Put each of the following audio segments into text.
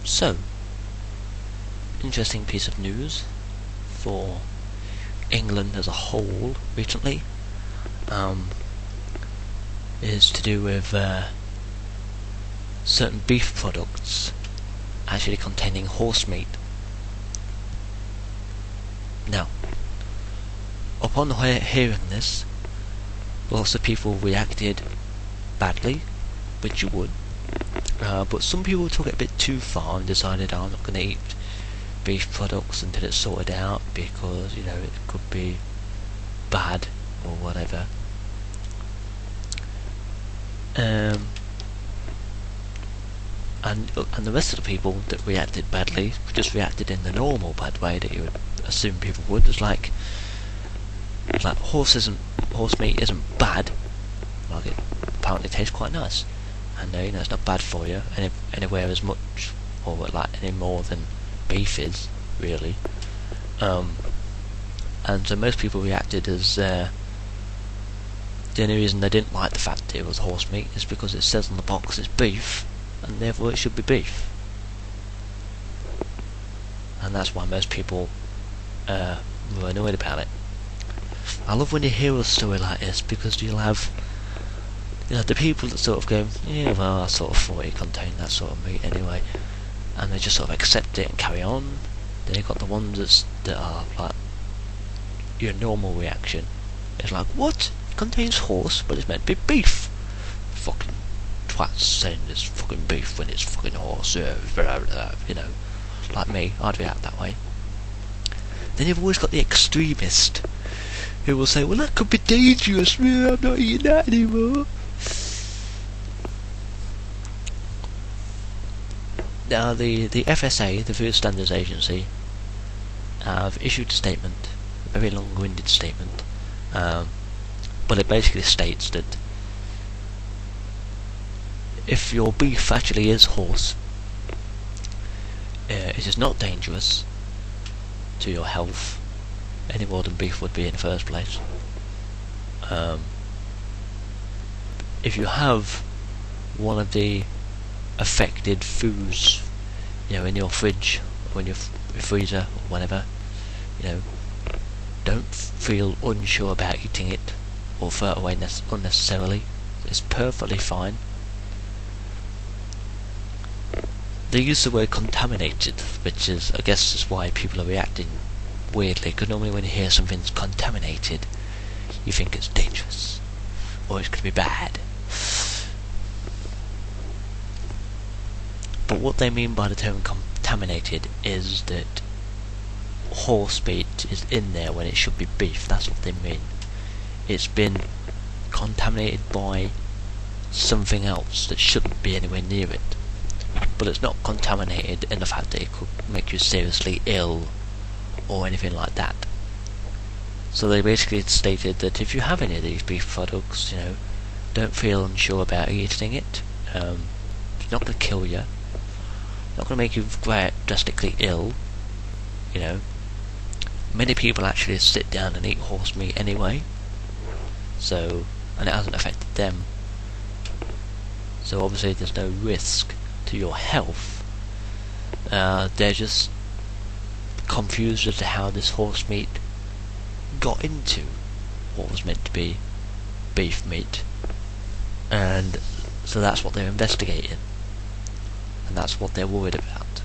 So, interesting piece of news for England as a whole recently is to do with certain beef products actually containing horse meat. Now, upon hearing this, lots of people reacted badly, which you would, but some people took it a bit too far and decided, I'm not going to eat beef products until it's sorted out because, it could be bad or whatever. And the rest of the people that reacted badly just reacted in the normal bad way that you would assume people would. It's like horse meat isn't bad. Like, it apparently tastes quite nice, and it's not bad for you anywhere as much or any more than beef is, really. And so most people reacted as the only reason they didn't like the fact that it was horse meat is because it says on the box it's beef, and therefore it should be beef. And that's why most people were annoyed about it. I love when you hear a story like this, because you'll have the people that sort of go, yeah, well, I sort of thought it contained that sort of meat anyway, and they just sort of accept it and carry on. Then you've got the ones that are like your normal reaction. It's like, what? It contains horse, but it's meant to be beef. Fucking twats saying it's fucking beef when it's fucking horse. Like me, I'd react that way. Then you've always got the extremist who will say, well, that could be dangerous, I'm not eating that anymore. Now, the FSA, the Food Standards Agency, have issued a statement, a very long-winded statement, but it basically states that if your beef actually is horse, it is not dangerous to your health any more than beef would be in the first place. If you have one of the affected foods, in your fridge or in your freezer or whatever, don't feel unsure about eating it or throw it away unnecessarily. It's perfectly fine. They use the word contaminated, which is, I guess, is why people are reacting weirdly, because normally when you hear something's contaminated, you think it's dangerous or it's going to be bad. But what they mean by the term contaminated is that horse meat is in there when it should be beef. That's what they mean. It's been contaminated by something else that shouldn't be anywhere near it. But it's not contaminated in the fact that it could make you seriously ill or anything like that. So they basically stated that if you have any of these beef products, don't feel unsure about eating it. It's not going to kill you. It's not going to make you drastically ill. Many people actually sit down and eat horse meat anyway. So, and it hasn't affected them. So obviously there's no risk to your health. They're just confused as to how this horse meat got into what was meant to be beef meat, and so that's what they're investigating, and that's what they're worried about,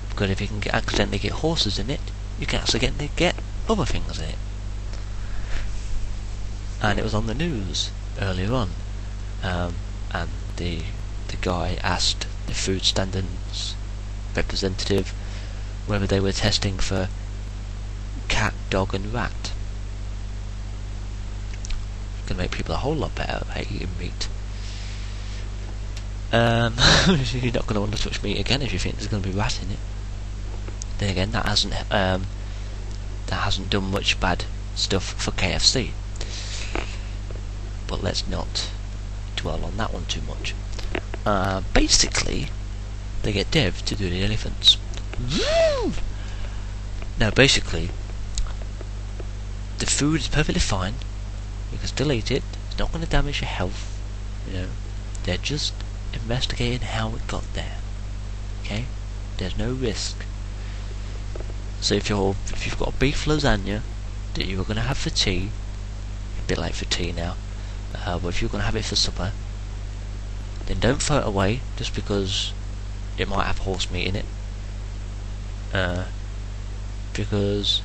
because if you can accidentally get horses in it, you can accidentally get other things in it. And it was on the news earlier on, and the guy asked the food standards representative whether they were testing for cat, dog and rat. It's going to make people a whole lot better at eating meat. You're not going to want to touch meat again if you think there's going to be rat in it. Then again, that hasn't done much bad stuff for KFC. But let's not dwell on that one too much. Basically, they get Dev to do the elephants. Now, basically, the food is perfectly fine. You can still eat it. It's not going to damage your health. They're just investigating how it got there. Okay? There's no risk. So if you've got a beef lasagna that you're going to have for tea, a bit late for tea now, but if you're going to have it for supper, then don't throw it away just because it might have horse meat in it. Because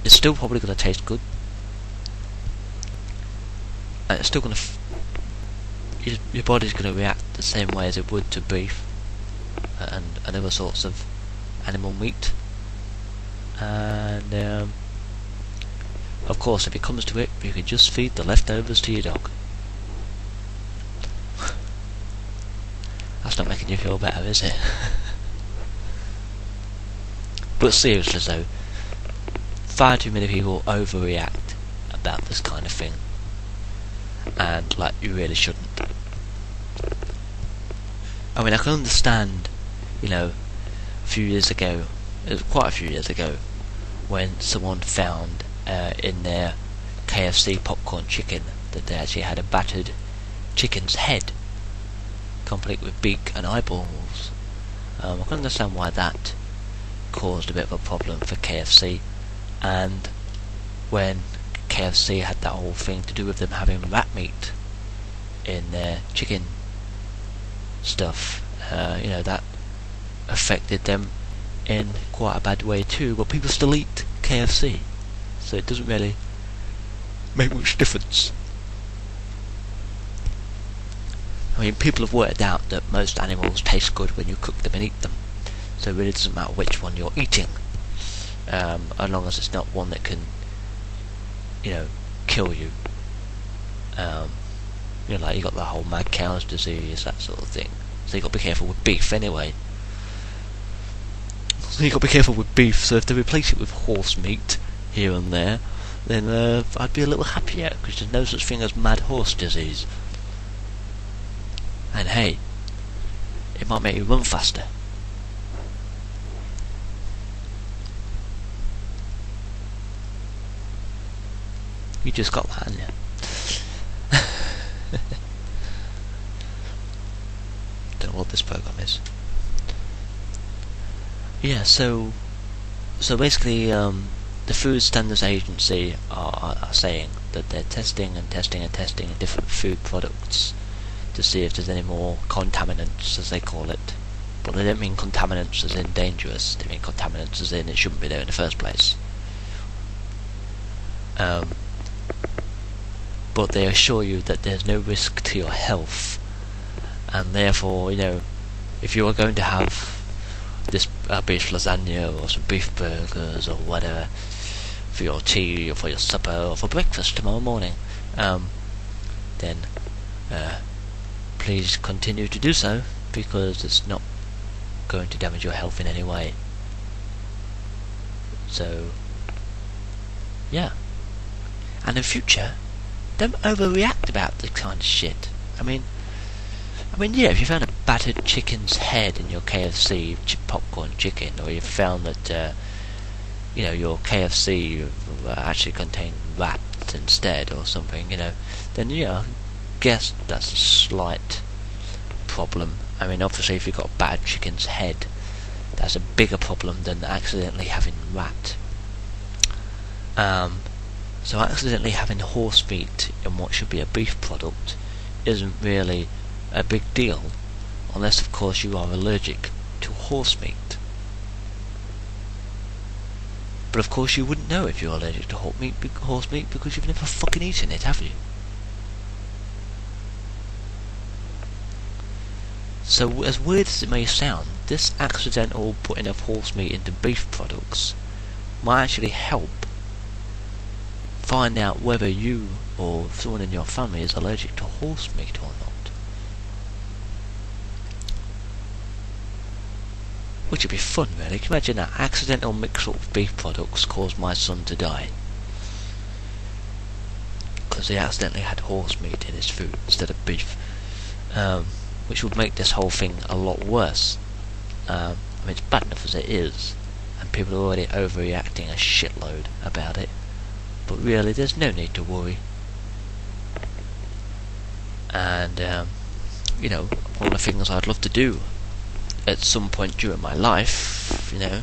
it's still probably going to taste good, and it's still going to your body's going to react the same way as it would to beef and other sorts of animal meat. And of course, if it comes to it, you can just feed the leftovers to your dog. That's not making you feel better, is it? But seriously though, far too many people overreact about this kind of thing, and like, you really shouldn't. I mean, I can understand, a few years ago, it was quite a few years ago, when someone found in their KFC popcorn chicken that they actually had a battered chicken's head, complete with beak and eyeballs. I can understand why that caused a bit of a problem for KFC, and when KFC had that whole thing to do with them having rat meat in their chicken stuff, that affected them in quite a bad way too, but people still eat KFC, so it doesn't really make much difference. I mean, people have worked out that most animals taste good when you cook them and eat them, so it really doesn't matter which one you're eating, as long as it's not one that can, kill you. Like you got the whole mad cow's disease, that sort of thing. So you got to be careful with beef anyway. So if they replace it with horse meat here and there, then I'd be a little happier, because there's no such thing as mad horse disease. And hey, it might make you run faster. You just got that, hadn't you? Don't know what this program is. Yeah, so basically, the Food Standards Agency are saying that they're testing different food products to see if there's any more contaminants, as they call it. But they don't mean contaminants as in dangerous, they mean contaminants as in it shouldn't be there in the first place. But they assure you that there's no risk to your health, and therefore, if you are going to have this beef lasagna or some beef burgers or whatever for your tea or for your supper or for breakfast tomorrow morning, then please continue to do so, because it's not going to damage your health in any way. So, yeah. And in future, don't overreact about this kind of shit. I mean, yeah, if you found a battered chicken's head in your KFC popcorn chicken, or you found that, your KFC actually contained rat instead or something, then I guess that's a slight problem. I mean, obviously, if you've got a battered chicken's head, that's a bigger problem than accidentally having rat. So accidentally having horse meat in what should be a beef product isn't really a big deal, unless of course you are allergic to horse meat. But of course you wouldn't know if you're allergic to horse meat because you've never fucking eaten it, have you? So as weird as it may sound, this accidental putting of horse meat into beef products might actually help find out whether you or someone in your family is allergic to horse meat or not. Which would be fun, really. Can you imagine that? Accidental mix-up of beef products caused my son to die because he accidentally had horse meat in his food instead of beef, which would make this whole thing a lot worse. I mean, it's bad enough as it is, and people are already overreacting a shitload about it. But really, there's no need to worry. And, one of the things I'd love to do at some point during my life, you know,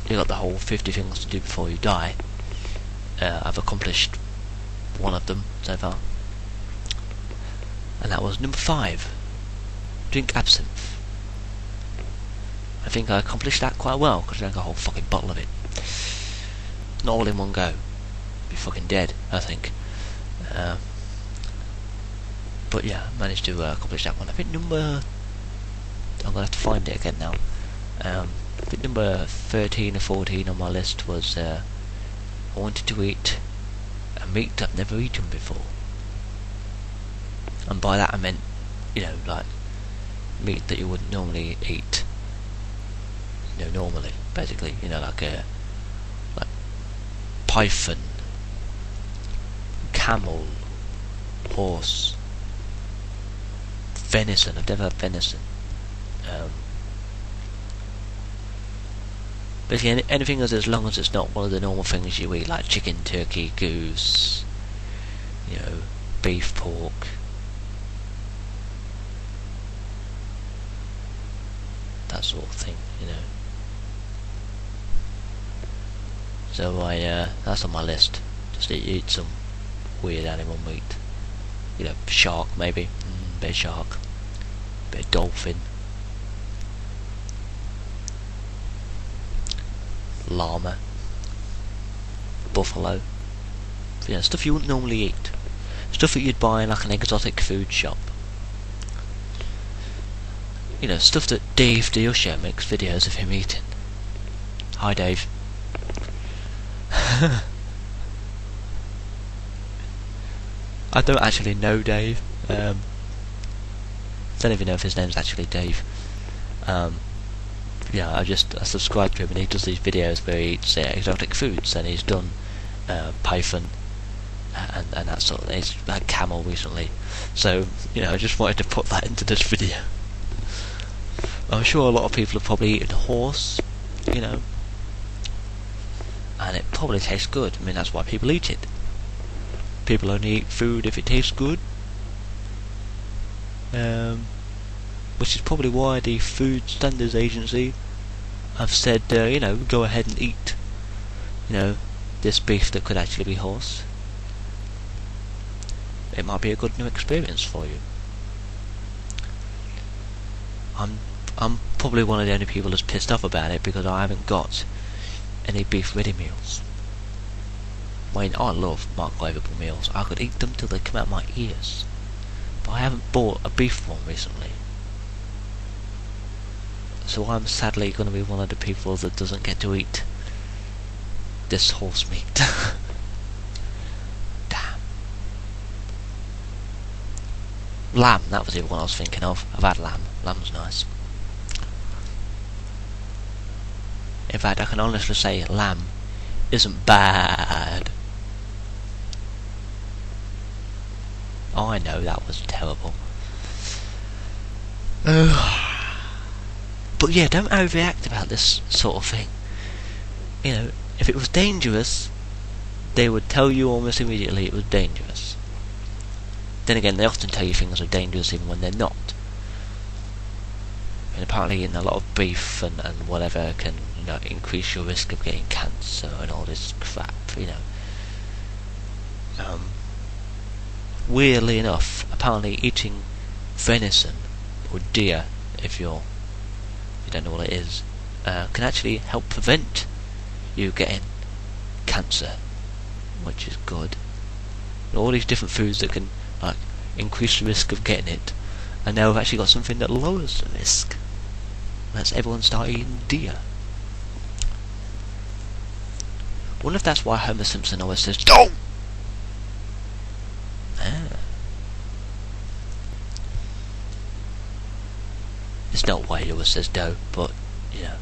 you got the whole 50 things to do before you die. I've accomplished one of them so far, and that was number 5. Drink absinthe. I think I accomplished that quite well, because I drank a whole fucking bottle of it. Not all in one go. Be fucking dead, I think. But yeah, I managed to accomplish that one. I think number... I'm gonna have to find it again now. I think number 13 or 14 on my list was I wanted to eat a meat I've never eaten before. And by that I meant, you know, like meat that you wouldn't normally eat. You know, normally, basically, you know, like python, camel, horse, venison. I've never had venison. Basically, anything as long as it's not one of the normal things you eat, like chicken, turkey, goose, you know, beef, pork. That sort of thing, you know. So that's on my list. Just eat some weird animal meat. You know, shark maybe. Bit of shark. Bit of dolphin. Llama. Buffalo. You know, stuff you wouldn't normally eat. Stuff that you'd buy in like an exotic food shop. You know, stuff that Dave the Usher makes videos of him eating. Hi Dave. I don't actually know Dave. Don't even know if his name's actually Dave. Yeah, I subscribe to him, and he does these videos where he eats exotic foods, and he's done python and that sort of thing. He's had camel recently, so you know, I just wanted to put that into this video. I'm sure a lot of people have probably eaten horse, you know, and it probably tastes good. I mean, that's why people eat it. People only eat food if it tastes good. Which is probably why the Food Standards Agency have said, you know, go ahead and eat, you know, this beef that could actually be horse. It might be a good new experience for you. I'm probably one of the only people that's pissed off about it, because I haven't got any beef ready meals. I mean, I love microwavable meals. I could eat them till they come out my ears. But I haven't bought a beef one recently. So I'm sadly going to be one of the people that doesn't get to eat this horse meat. Damn. Lamb, that was the one I was thinking of. I've had lamb. Lamb's nice. In fact, I can honestly say lamb isn't bad. Oh, I know, that was terrible. But yeah, don't overreact about this sort of thing. You know, if it was dangerous, they would tell you almost immediately it was dangerous. Then again, they often tell you things are dangerous even when they're not. And apparently eating a lot of beef and whatever can, you know, increase your risk of getting cancer and all this crap, you know. Weirdly enough, apparently eating venison or deer, if you don't know what it is, can actually help prevent you getting cancer, which is good. And all these different foods that can like increase the risk of getting it, and now we've actually got something that lowers the risk. Let's everyone start eating deer. Wonder if that's why Homer Simpson always says "Don't." It's not why he always says "do," but you know.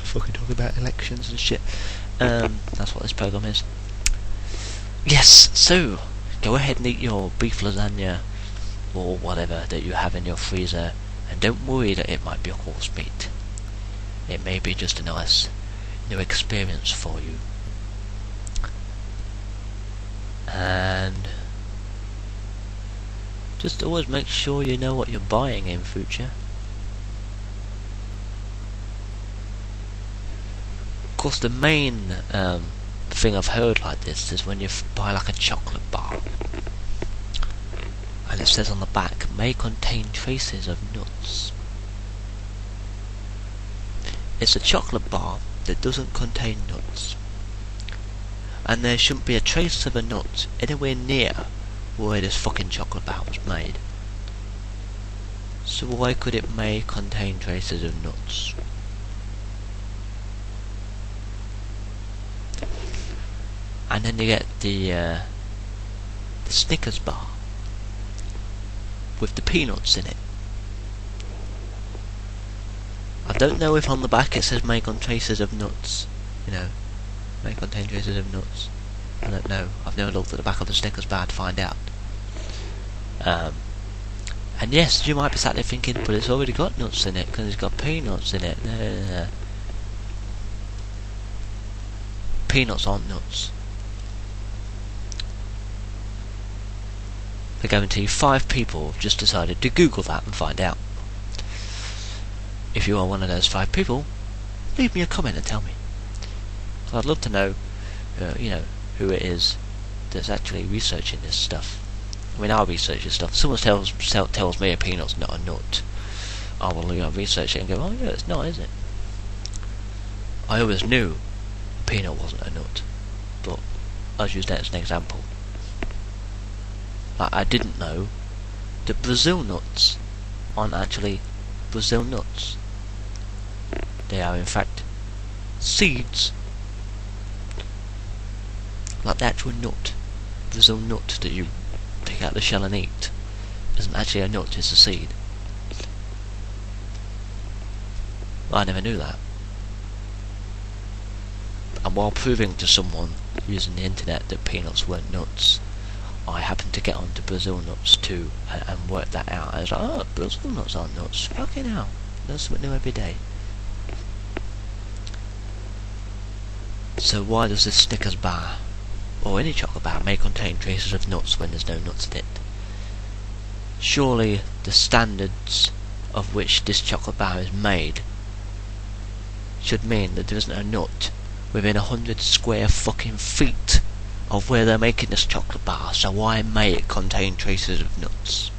Fucking talking about elections and shit. That's what this program is. Yes, so go ahead and eat your beef lasagna or whatever that you have in your freezer, and don't worry that it might be horse meat. It may be just a nice new experience for you. And Just always make sure you know what you're buying in future. Of course, the main thing I've heard like this is when you buy like a chocolate bar, and it says on the back, may contain traces of nuts. It's a chocolate bar that doesn't contain nuts, and there shouldn't be a trace of a nut anywhere near where this fucking chocolate bar was made. So why could it may contain traces of nuts? And then you get the Snickers bar with the peanuts in it. I don't know if on the back it says may contain traces of nuts. You know, may contain traces of nuts. I don't know. I've never looked at the back of the Snickers bar to find out. And yes, you might be sat there thinking, but it's already got nuts in it because it's got peanuts in it. No. Peanuts aren't nuts. I guarantee 5 people have just decided to Google that and find out. If you are one of those 5 people, leave me a comment and tell me. I'd love to know, who it is that's actually researching this stuff. I mean, I research this stuff. Someone tells me a peanut's not a nut, I will research it and go, oh yeah, it's not, is it? I always knew a peanut wasn't a nut, but I was using that as an example. I didn't know that Brazil nuts aren't actually Brazil nuts. They are in fact seeds. Like the actual nut, Brazil nut that you take out the shell and eat, isn't actually a nut, it's a seed. I never knew that. And while proving to someone using the internet that peanuts weren't nuts, I happened to get onto Brazil nuts too and work that out. I was like, oh, Brazil nuts aren't nuts. Fucking hell. Learn something new every day. So why does this Snickers bar, or any chocolate bar, may contain traces of nuts when there's no nuts in it? Surely the standards of which this chocolate bar is made should mean that there isn't a nut within 100 square fucking feet of where they're making this chocolate bar, so why may it contain traces of nuts?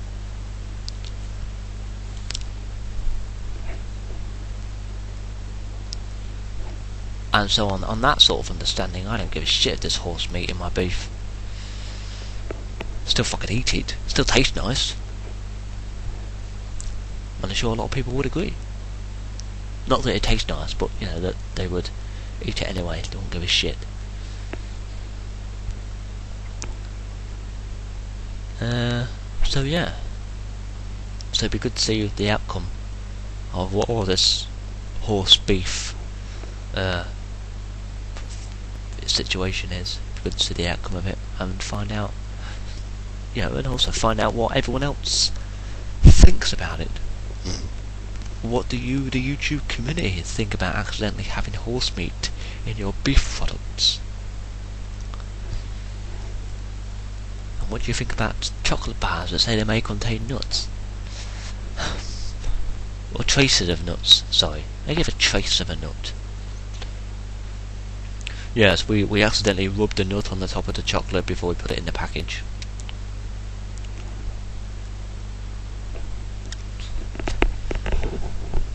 And so on that sort of understanding, I don't give a shit if there's horse meat in my beef. Still fucking eat it. Still tastes nice. And I'm sure a lot of people would agree. Not that it tastes nice, but that they would eat it anyway. Don't give a shit. So yeah. So it'd be good to see the outcome of what all this horse beef situation is. It'd be good to see the outcome of it and find out, and also find out what everyone else thinks about it. What do you, the YouTube community, think about accidentally having horse meat in your beef products? What do you think about chocolate bars that say they may contain nuts? Or traces of nuts, sorry. They give a trace of a nut. Yes, we accidentally rubbed the nut on the top of the chocolate before we put it in the package.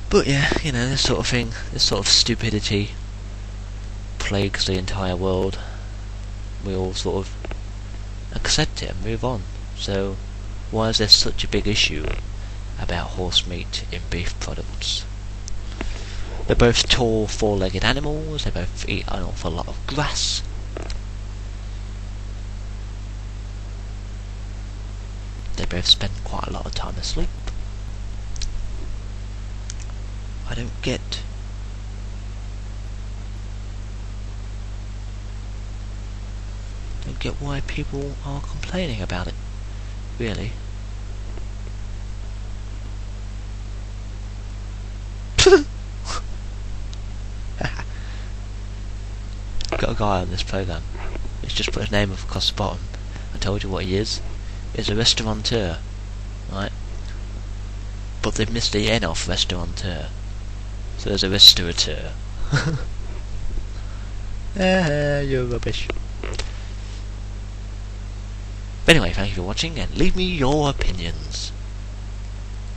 But yeah, this sort of thing, this sort of stupidity plagues the entire world. We all sort of accept it and move on. So why is there such a big issue about horse meat in beef products? They're both tall, four-legged animals. They both eat an awful lot of grass. They both spend quite a lot of time asleep. I don't get why people are complaining about it, really. Got a guy on this program. He's just put his name across the bottom and told you what he is. He's a restaurateur. right? But they've missed the N off restaurateur. So there's a restaurateur. You're rubbish. But anyway, thank you for watching, and leave me your opinions.